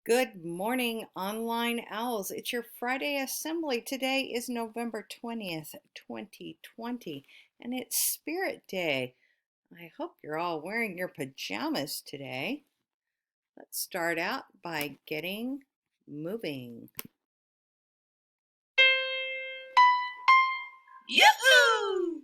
Good morning, online owls. It's your Friday assembly. Today is November 20th, 2020, and it's Spirit Day. I hope you're all wearing your pajamas today. Let's start out by getting moving. Yoo-hoo!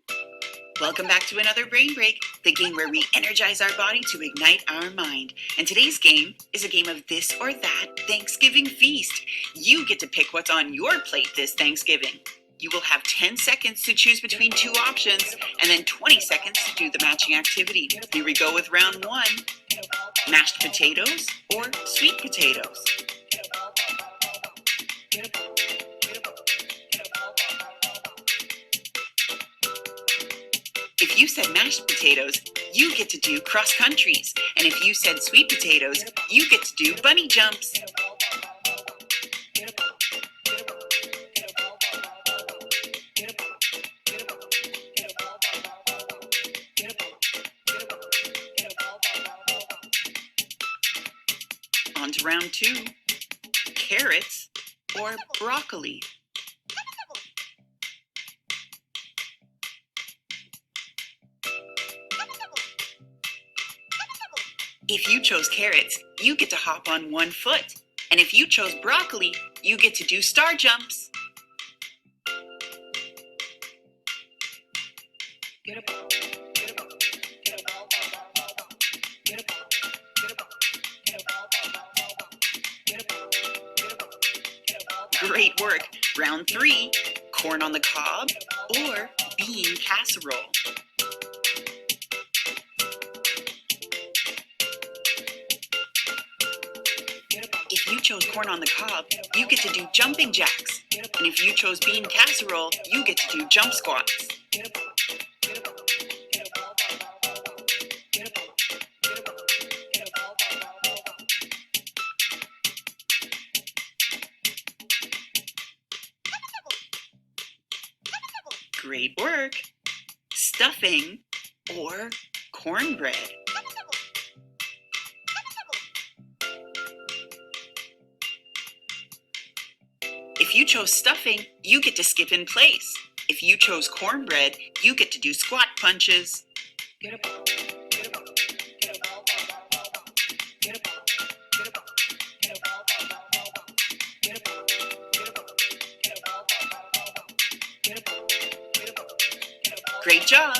Welcome back to another Brain Break, the game where we energize our body to ignite our mind. And today's game is a game of this or that Thanksgiving feast. You get to pick what's on your plate this Thanksgiving. You will have 10 seconds to choose between two options and then 20 seconds to do the matching activity. Here we go with round one. Mashed potatoes or sweet potatoes? If you said mashed potatoes, you get to do cross countries. And if you said sweet potatoes, you get to do bunny jumps. On to round two. Carrots or broccoli? If you chose carrots, you get to hop on one foot. And if you chose broccoli, you get to do star jumps. Great work. Round three, corn on the cob or bean casserole? If you chose corn on the cob, you get to do jumping jacks. And if you chose bean casserole, you get to do jump squats. Great work. Stuffing or cornbread? If you chose stuffing, you get to skip in place. If you chose cornbread, you get to do squat punches. Great job.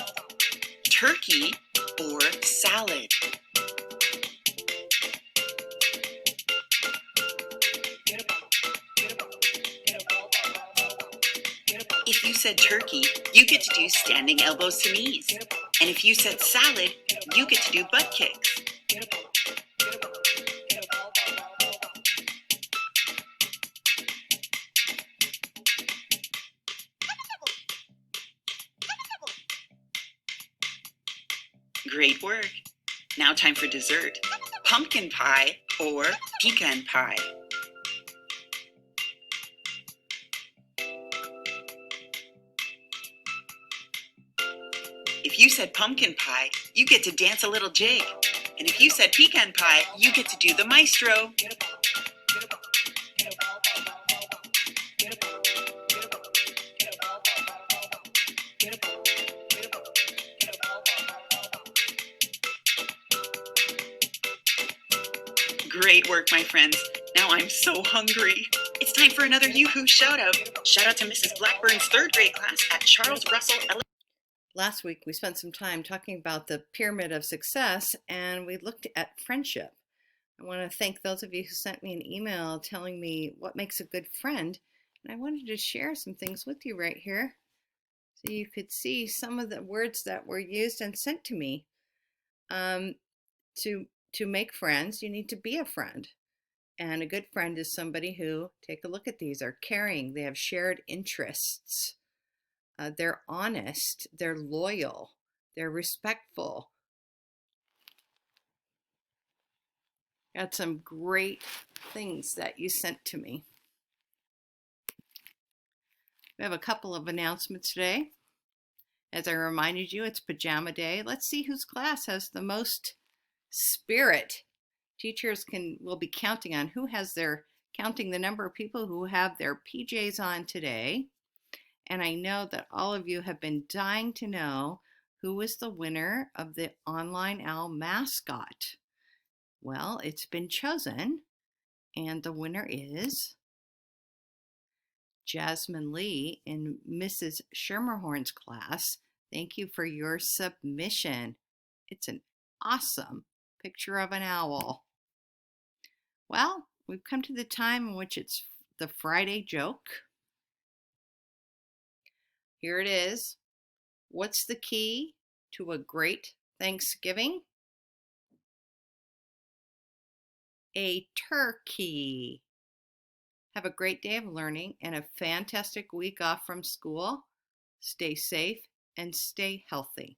Turkey or salad? If you said turkey, you get to do standing elbows to knees. And if you said salad, you get to do butt kicks. Great work. Now time for dessert. Pumpkin pie or pecan pie? If you said pumpkin pie, you get to dance a little jig. And if you said pecan pie, you get to do the maestro. Great work, my friends. Now I'm so hungry. It's time for another Yoo-Hoo shout out. Shout out to Mrs. Blackburn's third grade class at Charles Russell Elementary. Last week, we spent some time talking about the pyramid of success, and we looked at friendship. I want to thank those of you who sent me an email telling me what makes a good friend, and I wanted to share some things with you right here so you could see some of the words that were used and sent to me. To make friends, you need to be a friend. And a good friend is somebody who, take a look at these, are caring, they have shared interests, they're honest, they're loyal, they're respectful. Got some great things that you sent to me. We have a couple of announcements today. As I reminded you, it's pajama day. Let's see whose class has the most spirit Teachers will be counting on counting the number of people who have their PJs on today. And I know that all of you have been dying to know who was the winner of the Online Owl mascot. Well, it's been chosen, and the winner is Jasmine Lee in Mrs. Schermerhorn's class. Thank you for your submission. It's an awesome picture of an owl. Well, we've come to the time in which it's the Friday joke. Here it is. What's the key to a great Thanksgiving? A turkey. Have a great day of learning and a fantastic week off from school. Stay safe and stay healthy.